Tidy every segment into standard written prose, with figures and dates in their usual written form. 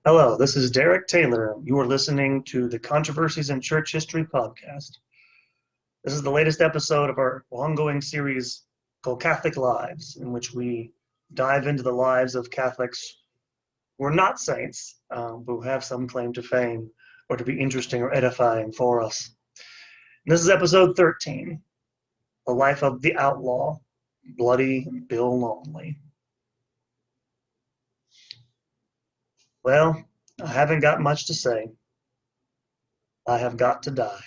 Hello, this is Derek Taylor. You are listening to the Controversies in Church History podcast. This is the latest episode of our ongoing series called Catholic Lives, in which we dive into the lives of Catholics who are not saints, but who have some claim to fame or to be interesting or edifying for us. And this is episode 13, The Life of the Outlaw, Bloody Bill Longley. Well, I haven't got much to say. I have got to die.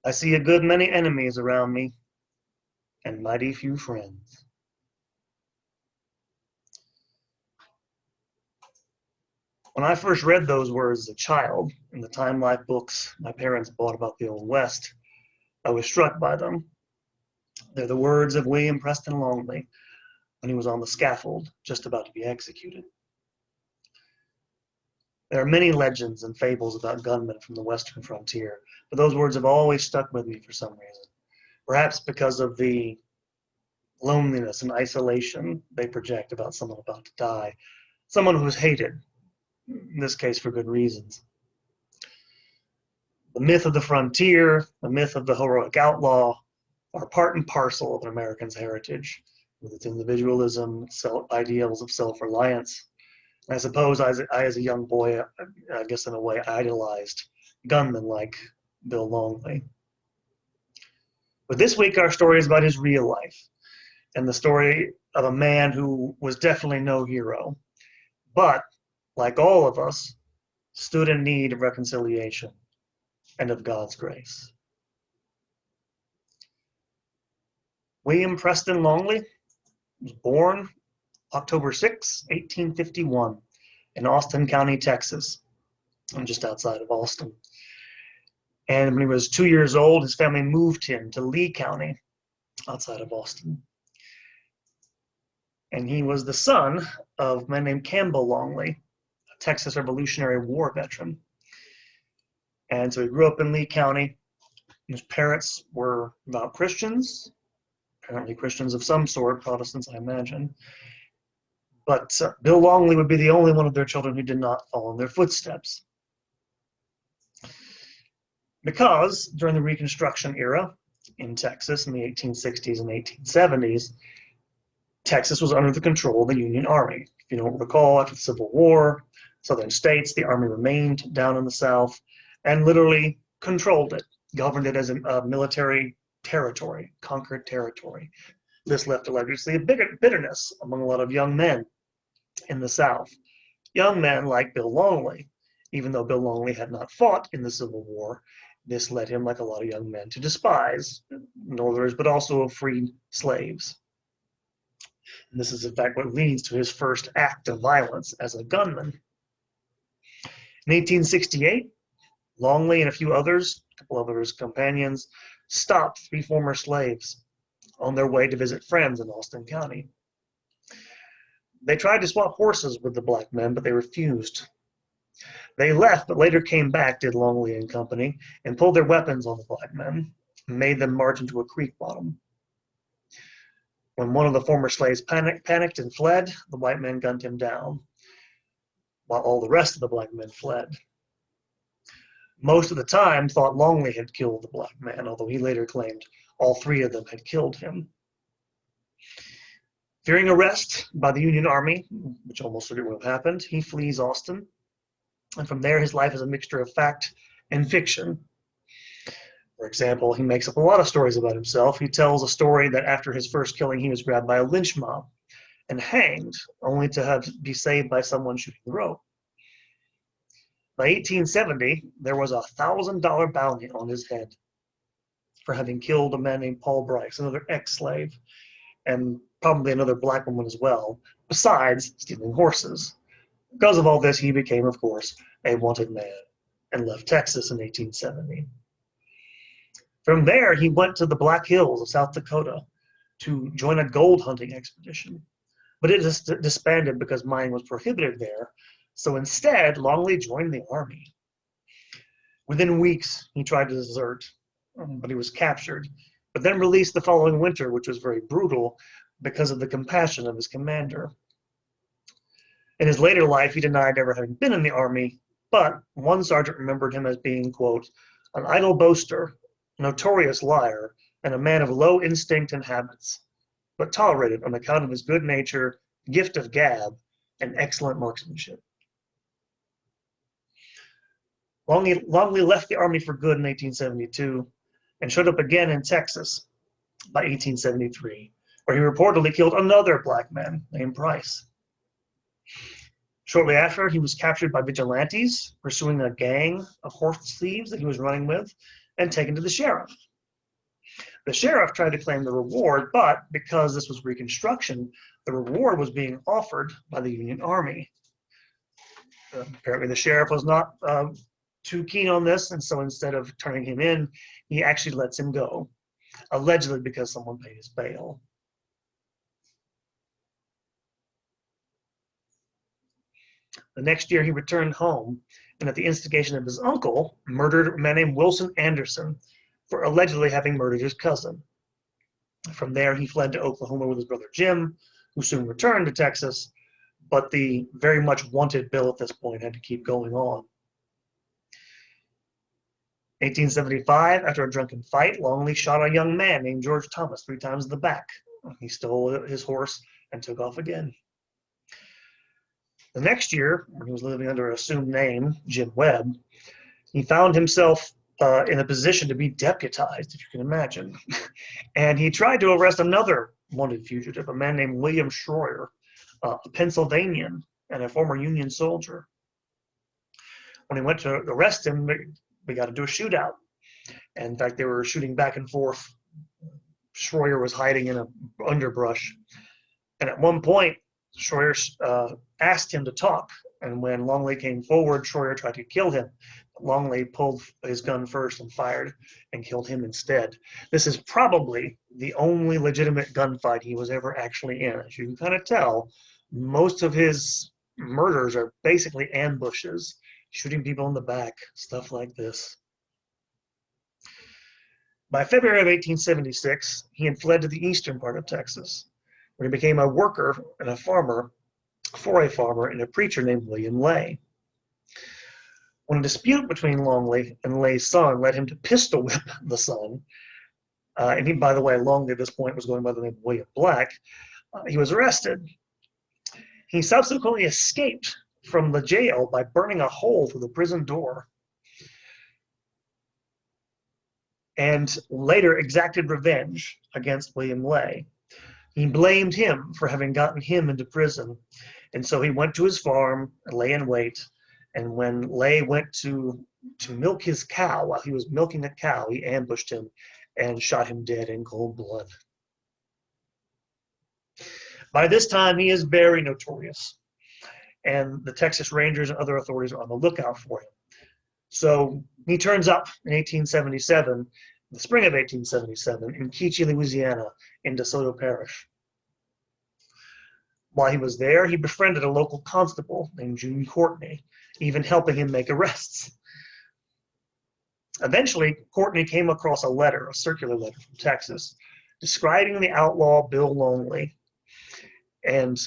I see a good many enemies around me and mighty few friends. When I first read those words as a child in the Time Life books my parents bought about the Old West, I was struck by them. They're the words of William Preston Longley when he was on the scaffold, just about to be executed. There are many legends and fables about gunmen from the western frontier, but those words have always stuck with me for some reason. Perhaps because of the loneliness and isolation they project about someone about to die, someone who's hated, in this case for good reasons. The myth of the frontier, the myth of the heroic outlaw, are part and parcel of an American's heritage, with its individualism, ideals of self-reliance. I suppose I, as a young boy, I guess in a way, idolized gunmen like Bill Longley. But this week, our story is about his real life, and the story of a man who was definitely no hero, but, like all of us, stood in need of reconciliation and of God's grace. William Preston Longley was born October 6, 1851, in Austin County, Texas, just outside of Austin. And when he was 2 years old, his family moved him to Lee County, outside of Austin. And he was the son of a man named Campbell Longley, a Texas Revolutionary War veteran. And so he grew up in Lee County. His parents were devout Christians, apparently Christians of some sort, Protestants, I imagine. But Bill Longley would be the only one of their children who did not follow in their footsteps. Because during the Reconstruction era in Texas in the 1860s and 1870s, Texas was under the control of the Union Army. If you don't recall, after the Civil War, southern states, the Army remained down in the South and literally controlled it, governed it as a military territory, conquered territory. This left obviously a bitterness among a lot of young men in the South. Young men like Bill Longley. Even though Bill Longley had not fought in the Civil War, this led him, like a lot of young men, to despise Northerners, but also freed slaves. And this is, in fact, what leads to his first act of violence as a gunman. In 1868, Longley and a few others, a couple of his companions, stopped 3 former slaves on their way to visit friends in Austin County. They tried to swap horses with the black men, but they refused. They left, but later came back, did Longley and company, and pulled their weapons on the black men and made them march into a creek bottom. When one of the former slaves panicked and fled, the white men gunned him down, while all the rest of the black men fled. Most of the time thought Longley had killed the black man, although he later claimed all 3 of them had killed him. Fearing arrest by the Union Army, which almost certainly would have happened, he flees Austin. And from there, his life is a mixture of fact and fiction. For example, he makes up a lot of stories about himself. He tells a story that after his first killing, he was grabbed by a lynch mob and hanged, only to be saved by someone shooting the rope. By 1870, there was a $1,000 bounty on his head for having killed a man named Paul Bryce, another ex-slave, and probably another black woman as well, besides stealing horses. Because of all this, he became, of course, a wanted man and left Texas in 1870. From there, he went to the Black Hills of South Dakota to join a gold hunting expedition. But it disbanded because mining was prohibited there. So instead, Longley joined the army. Within weeks, he tried to desert, but he was captured, but then released the following winter, which was very brutal because of the compassion of his commander. In his later life, he denied ever having been in the Army, but one sergeant remembered him as being, quote, an idle boaster, a notorious liar, and a man of low instinct and habits, but tolerated on account of his good nature, gift of gab, and excellent marksmanship. Longley left the Army for good in 1872 and showed up again in Texas by 1873, where he reportedly killed another black man named Price. Shortly after, he was captured by vigilantes pursuing a gang of horse thieves that he was running with and taken to the sheriff. The sheriff tried to claim the reward, but because this was Reconstruction, the reward was being offered by the Union Army. Apparently, the sheriff was not too keen on this, and so instead of turning him in, he actually lets him go, allegedly because someone paid his bail. The next year, he returned home, and at the instigation of his uncle, murdered a man named Wilson Anderson for allegedly having murdered his cousin. From there, he fled to Oklahoma with his brother Jim, who soon returned to Texas, but the very much wanted Bill at this point had to keep going on. 1875, after a drunken fight, Longley shot a young man named George Thomas 3 times in the back. He stole his horse and took off again. The next year, when he was living under an assumed name, Jim Webb, he found himself in a position to be deputized, if you can imagine. And he tried to arrest another wanted fugitive, a man named William Schroyer, a Pennsylvanian and a former Union soldier. When he went to arrest him, we got into a shootout. And in fact, they were shooting back and forth. Schroyer was hiding in an underbrush. And at one point, Schroyer asked him to talk. And when Longley came forward, Schroyer tried to kill him. Longley pulled his gun first and fired and killed him instead. This is probably the only legitimate gunfight he was ever actually in. As you can kind of tell, most of his murders are basically ambushes, shooting people in the back, stuff like this. By February of 1876, he had fled to the eastern part of Texas, where he became a worker and a farmer for a farmer and a preacher named William Lay. When a dispute between Longley and Lay's son led him to pistol whip the son, and he, by the way, Longley at this point was going by the name of William Black, he was arrested. He subsequently escaped from the jail by burning a hole through the prison door, and later exacted revenge against William Lay. He blamed him for having gotten him into prison, and so he went to his farm and lay in wait. And when Lay went to milk his cow, while he was milking a cow, he ambushed him and shot him dead in cold blood. By this time, he is very notorious, and the Texas Rangers and other authorities are on the lookout for him. So he turns up in 1877, the spring of 1877, in Keachie, Louisiana, in DeSoto Parish. While he was there, he befriended a local constable named June Courtney, even helping him make arrests. Eventually, Courtney came across a letter, a circular letter from Texas, describing the outlaw Bill Longley. And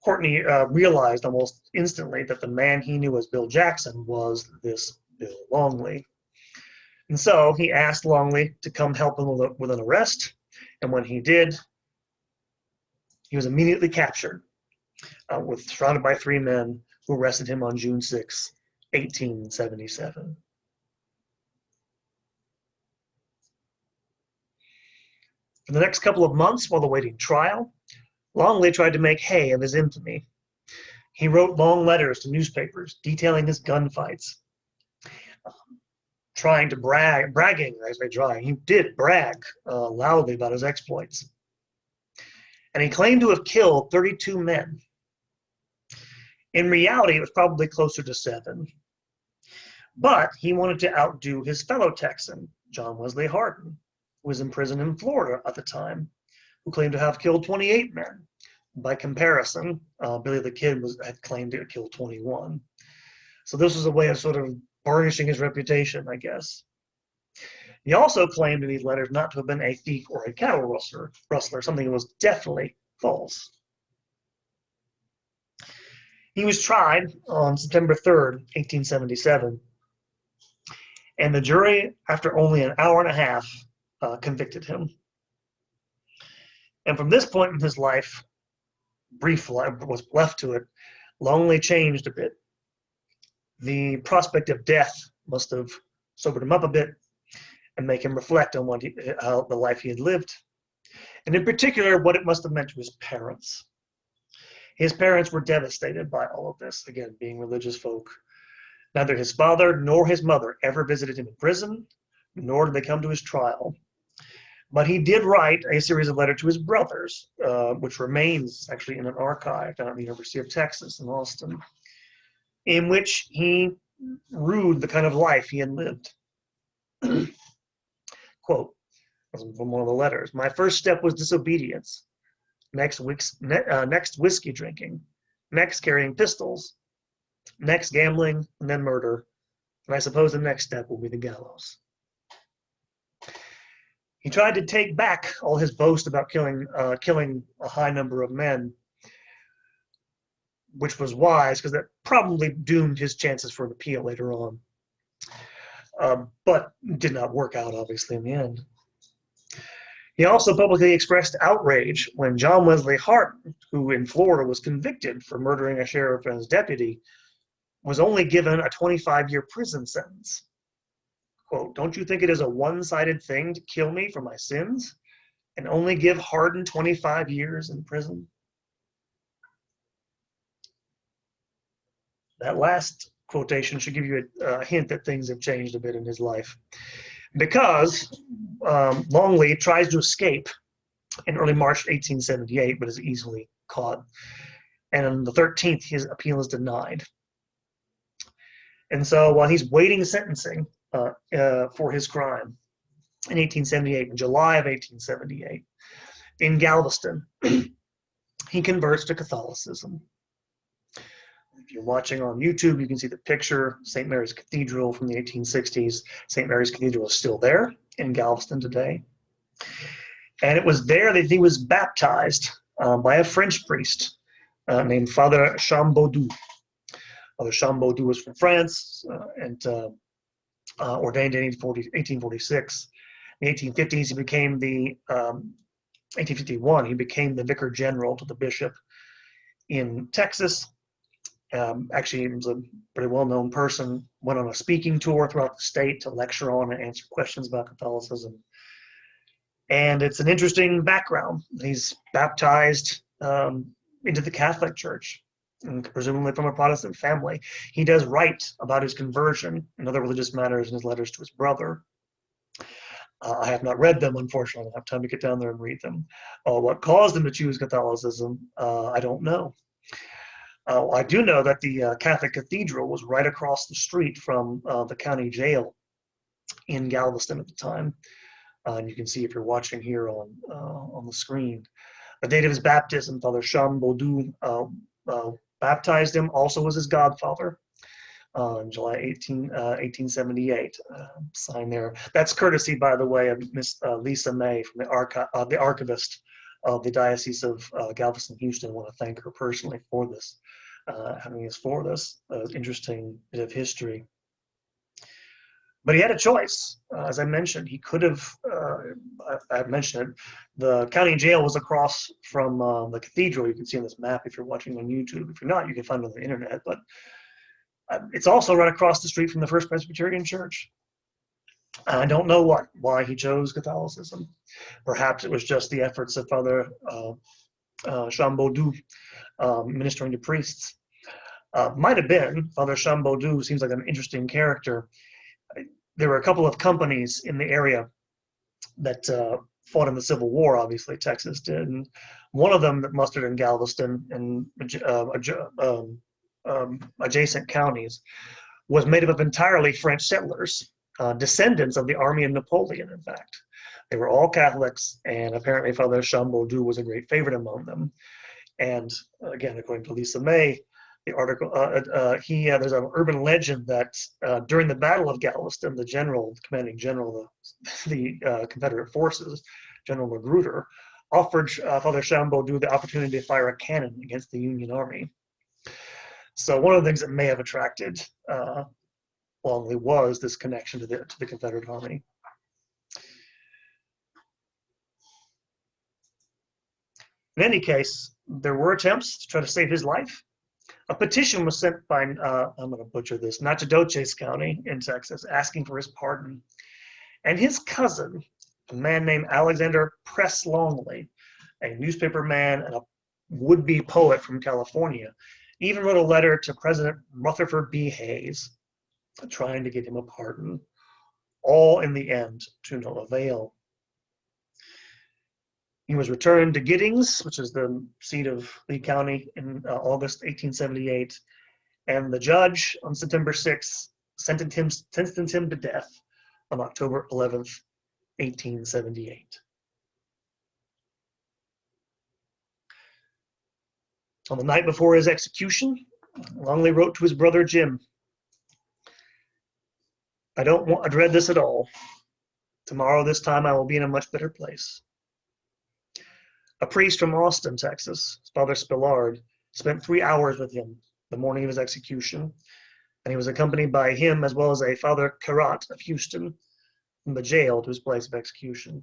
Courtney realized almost instantly that the man he knew as Bill Jackson was this Bill Longley. And so he asked Longley to come help him with an arrest. And when he did, he was immediately captured, surrounded by 3 men who arrested him on June 6, 1877. For the next couple of months, while awaiting trial, Longley tried to make hay of his infamy. He wrote long letters to newspapers detailing his gunfights, trying to bragging, as they try. He did brag loudly about his exploits. And he claimed to have killed 32 men. In reality, it was probably closer to 7. But he wanted to outdo his fellow Texan, John Wesley Hardin, who was in prison in Florida at the time, who claimed to have killed 28 men. By comparison, Billy the Kid had claimed to have killed 21. So this was a way of sort of burnishing his reputation, I guess. He also claimed in these letters not to have been a thief or a cattle rustler, something that was definitely false. He was tried on September 3rd, 1877, and the jury, after only an hour and a half, convicted him. And from this point in his life, brief life was left to it, Longley changed a bit. The prospect of death must have sobered him up a bit and make him reflect on how the life he had lived, and in particular, what it must have meant to his parents. His parents were devastated by all of this, again, being religious folk. Neither his father nor his mother ever visited him in prison, nor did they come to his trial. But he did write a series of letters to his brothers, which remains actually in an archive down at the University of Texas in Austin, in which he rued the kind of life he had lived. Quote from one of the letters: "My first step was disobedience. Next, whiskey drinking. Next, carrying pistols. Next, gambling, and then murder. And I suppose the next step will be the gallows." He tried to take back all his boast about killing a high number of men, which was wise because that probably doomed his chances for an appeal later on. But did not work out, obviously, in the end. He also publicly expressed outrage when John Wesley Hardin, who in Florida was convicted for murdering a sheriff and his deputy, was only given a 25-year prison sentence. Quote, "Don't you think it is a one-sided thing to kill me for my sins and only give Hardin 25 years in prison?" That last quotation should give you a hint that things have changed a bit in his life, because Longley tries to escape in early March 1878, but is easily caught. And on the 13th, his appeal is denied. And so while he's waiting sentencing for his crime in 1878, in July of 1878, in Galveston, he converts to Catholicism. If you're watching on YouTube, you can see the picture, St. Mary's Cathedral from the 1860s. St. Mary's Cathedral is still there in Galveston today. And it was there that he was baptized by a French priest named Father Chambaudou. Father Chambaudou was from France and ordained in 1846. In the 1850s, he became 1851, he became the vicar general to the bishop in Texas. Actually, he was a pretty well-known person, went on a speaking tour throughout the state to lecture on and answer questions about Catholicism. And it's an interesting background. He's baptized into the Catholic Church, and presumably from a Protestant family. He does write about his conversion and other religious matters in his letters to his brother. I have not read them, unfortunately. I don't have time to get down there and read them. What caused him to choose Catholicism, I don't know. I do know that the Catholic Cathedral was right across the street from the county jail in Galveston at the time. And you can see if you're watching here on the screen. The date of his baptism, Father Chambaudou baptized him, also was his godfather, on July 1878. Sign there. That's courtesy, by the way, of Miss Lisa May, from the archivist of the Diocese of Galveston, Houston. I want to thank her personally for this, having us for this interesting bit of history. But he had a choice. As I mentioned, he could have, I mentioned it, the county jail was across from the cathedral. You can see on this map if you're watching on YouTube. If you're not, you can find it on the internet. But it's also right across the street from the First Presbyterian Church. I don't know why he chose Catholicism. Perhaps it was just the efforts of Father Chambaudou ministering to priests. Might have been. Father Chambaudou seems like an interesting character. There were a couple of companies in the area that fought in the Civil War, obviously Texas did, and one of them that mustered in Galveston and adjacent counties was made up of entirely French settlers, descendants of the army of Napoleon, in fact. They were all Catholics, and apparently Father Chambaudou was a great favorite among them. And again, according to Lisa May, the article, there's an urban legend that during the Battle of Galveston, the commanding general of the Confederate forces, General Magruder, offered Father Chambaudou the opportunity to fire a cannon against the Union Army. So one of the things that may have attracted Longley was this connection to the Confederate Army. In any case, there were attempts to try to save his life. A petition was sent by, I'm going to butcher this, Natchitoches County in Texas, asking for his pardon. And his cousin, a man named Alexander Press Longley, a newspaper man and a would-be poet from California, even wrote a letter to President Rutherford B. Hayes trying to get him a pardon, all in the end to no avail. He was returned to Giddings, which is the seat of Lee County, in August 1878, and the judge on September 6th sentenced him to death on October 11th, 1878. On the night before his execution, Longley wrote to his brother Jim, I dread this at all. Tomorrow this time I will be in a much better place. A priest from Austin, Texas, Father Spillard, spent 3 hours with him the morning of his execution, and he was accompanied by him as well as a Father Carrot of Houston from the jail to his place of execution.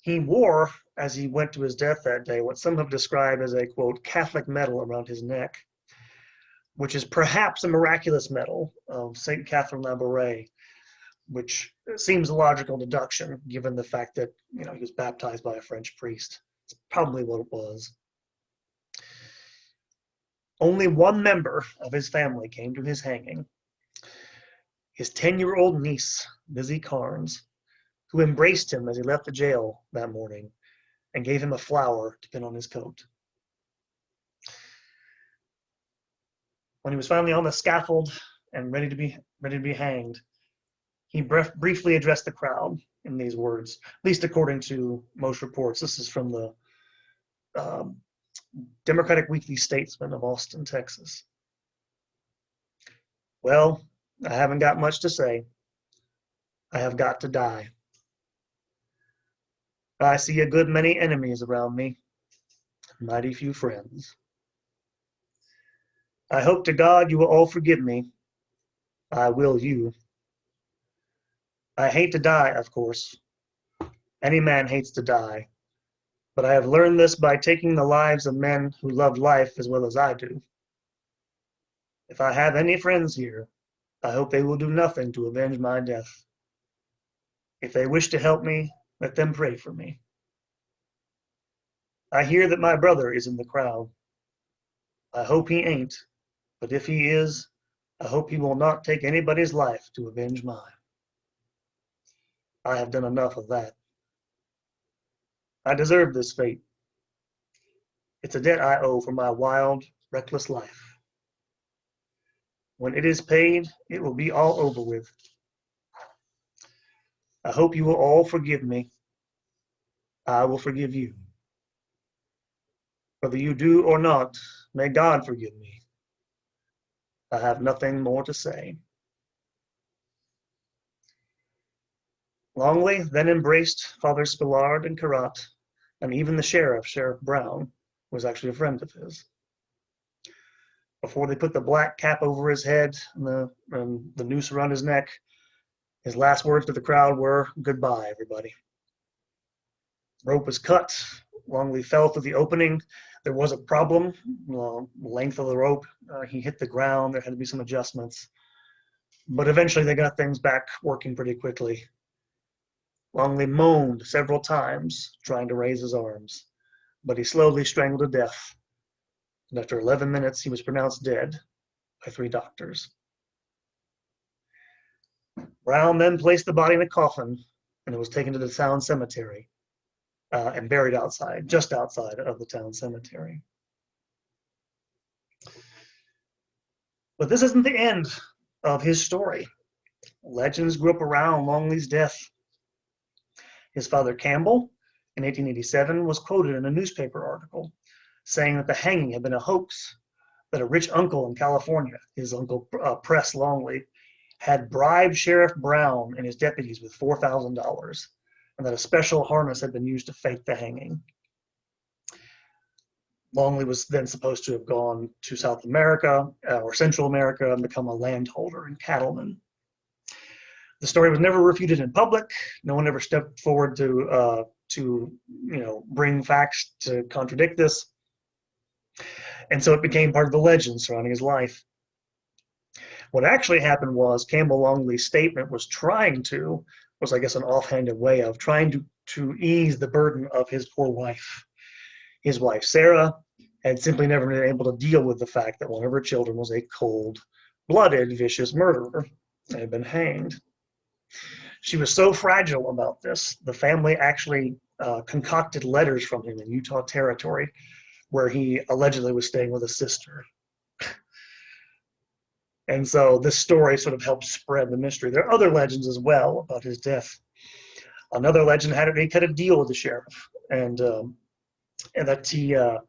He wore, as he went to his death that day, what some have described as a, quote, Catholic medal around his neck, which is perhaps a miraculous medal of St. Catherine Labouré, which seems a logical deduction given the fact that, he was baptized by a French priest. It's probably what it was. Only one member of his family came to his hanging, his 10-year-old niece, Lizzie Carnes, who embraced him as he left the jail that morning and gave him a flower to pin on his coat. When he was finally on the scaffold and ready to be hanged, he briefly addressed the crowd in these words, at least according to most reports. This is from the Democratic Weekly Statesman of Austin, Texas. Well, I haven't got much to say. I have got to die. I see a good many enemies around me, mighty few friends. I hope to God you will all forgive me. I will you. I hate to die, of course. Any man hates to die. But I have learned this by taking the lives of men who love life as well as I do. If I have any friends here, I hope they will do nothing to avenge my death. If they wish to help me, let them pray for me. I hear that my brother is in the crowd. I hope he ain't, but if he is, I hope he will not take anybody's life to avenge mine. I have done enough of that. I deserve this fate. It's a debt I owe for my wild, reckless life. When it is paid, it will be all over with. I hope you will all forgive me. I will forgive you. Whether you do or not, may God forgive me. I have nothing more to say. Longley then embraced Father Spillard and Carrot, and even the sheriff, Sheriff Brown, was actually a friend of his. Before they put the black cap over his head and the noose around his neck, his last words to the crowd were, "Goodbye, everybody." The rope was cut. Longley fell through the opening. There was a problem, length of the rope. He hit the ground. There had to be some adjustments. But eventually they got things back working pretty quickly. Longley moaned several times, trying to raise his arms, but he slowly strangled to death. And after 11 minutes, he was pronounced dead by 3 doctors. Brown then placed the body in a coffin, and it was taken to the town cemetery and buried just outside of the town cemetery. But this isn't the end of his story. Legends grew up around Longley's death. His father Campbell, in 1887, was quoted in a newspaper article saying that the hanging had been a hoax, that a rich uncle in California, his uncle Press Longley, had bribed Sheriff Brown and his deputies with $4,000, and that a special harness had been used to fake the hanging. Longley was then supposed to have gone to South America or Central America and become a landholder and cattleman. The story was never refuted in public. No one ever stepped forward to bring facts to contradict this. And so it became part of the legend surrounding his life. What actually happened was Campbell Longley's statement was I guess, an offhanded way of trying to ease the burden of his poor wife. His wife, Sarah, had simply never been able to deal with the fact that one of her children was a cold-blooded, vicious murderer and had been hanged. She was so fragile about this, the family actually concocted letters from him in Utah Territory, where he allegedly was staying with a sister. And so this story sort of helped spread the mystery. There are other legends as well about his death. Another legend had he cut a deal with the sheriff, and that the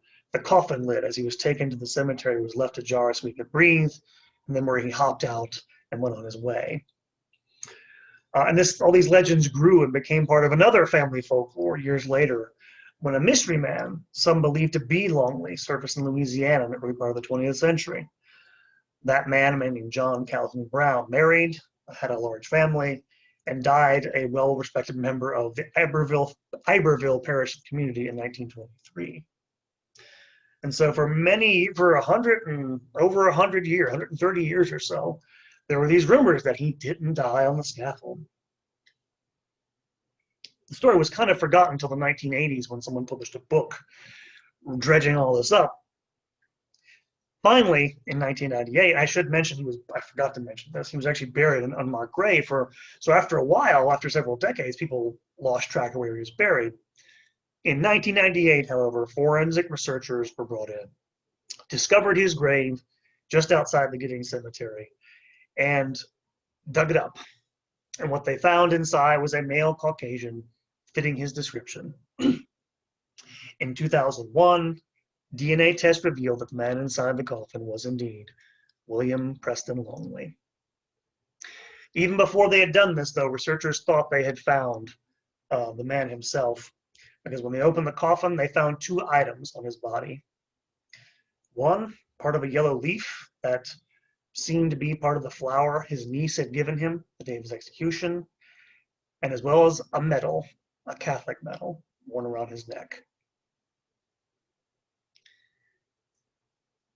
coffin lid, as he was taken to the cemetery, was left ajar so he could breathe, and then where he hopped out and went on his way. And all these legends grew and became part of another family folklore years later, when a mystery man, some believed to be Longley, surfaced in Louisiana in the early part of the 20th century. That man, a man named John Calhoun Brown, married, had a large family, and died a well-respected member of the Iberville Parish community in 1923. And so for over 130 years or so, there were these rumors that he didn't die on the scaffold. The story was kind of forgotten until the 1980s when someone published a book dredging all this up. Finally, in 1998, I forgot to mention this, he was actually buried in an unmarked grave. So after a while, after several decades, people lost track of where he was buried. In 1998, however, forensic researchers were brought in, discovered his grave just outside the Giddings Cemetery, and dug it up. And what they found inside was a male Caucasian fitting his description. In 2001, DNA tests revealed that the man inside the coffin was indeed William Preston Longley. Even before they had done this, though, researchers thought they had found the man himself, because when they opened the coffin, they found two items on his body. One, part of a yellow leaf that seemed to be part of the flower his niece had given him the day of his execution, and as well as a medal, a Catholic medal, worn around his neck.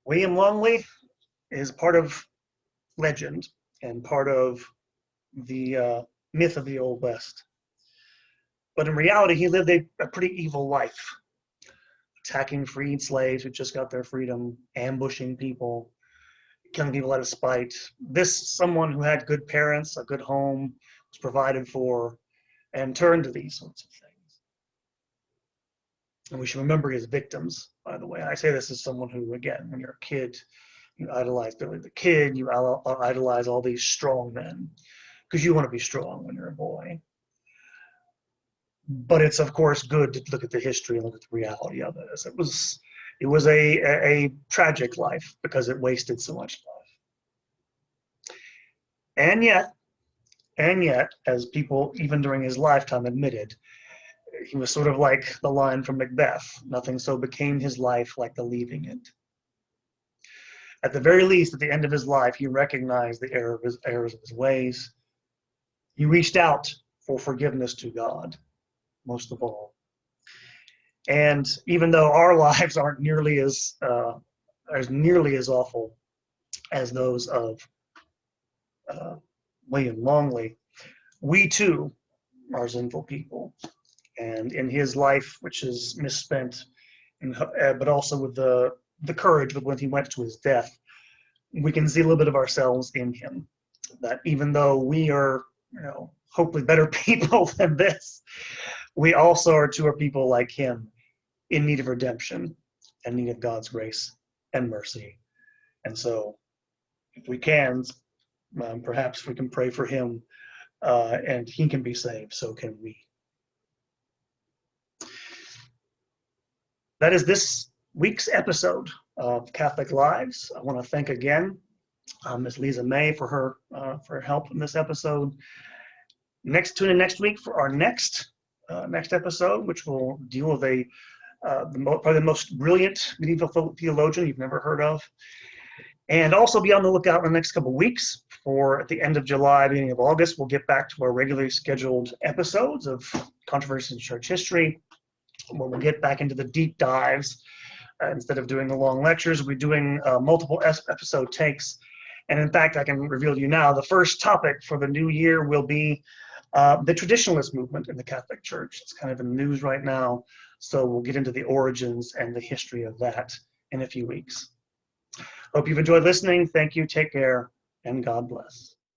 William Longley is part of legend and part of the myth of the Old West. But in reality, he lived a pretty evil life, attacking freed slaves who just got their freedom, ambushing people, killing people out of spite. Someone who had good parents, a good home, was provided for, and turned to these sorts of things. And we should remember his victims, by the way. I say this as someone who, again, when you're a kid, you idolize Billy the Kid, you idolize all these strong men, because you want to be strong when you're a boy. But it's, of course, good to look at the history and look at the reality of it. It was a tragic life because it wasted so much life. And yet, as people, even during his lifetime, admitted, he was sort of like the line from Macbeth, nothing so became his life like the leaving it. At the very least, at the end of his life, he recognized the errors of his ways. He reached out for forgiveness to God, most of all. And even though our lives aren't nearly as awful as those of William Longley, we too are sinful people. And in his life, which is misspent, but also with the courage with which he went to his death, we can see a little bit of ourselves in him. That even though we are, hopefully better people than this, we also are people like him, in need of redemption and need of God's grace and mercy. And so, if we can, perhaps we can pray for him, and he can be saved. So can we. That is this week's episode of Catholic Lives. I want to thank again Ms. Lisa May for her help in this episode. Tune in next week for our next episode, which will deal with probably the most brilliant medieval theologian you've never heard of. And also be on the lookout in the next couple of weeks for, at the end of July, beginning of August, we'll get back to our regularly scheduled episodes of Controversies in Church History, where we'll get back into the deep dives. Instead of doing the long lectures, we'll be doing multiple episode takes. And in fact, I can reveal to you now, the first topic for the new year will be the traditionalist movement in the Catholic Church. It's kind of in the news right now. So we'll get into the origins and the history of that in a few weeks. Hope you've enjoyed listening. Thank you. Take care, and God bless.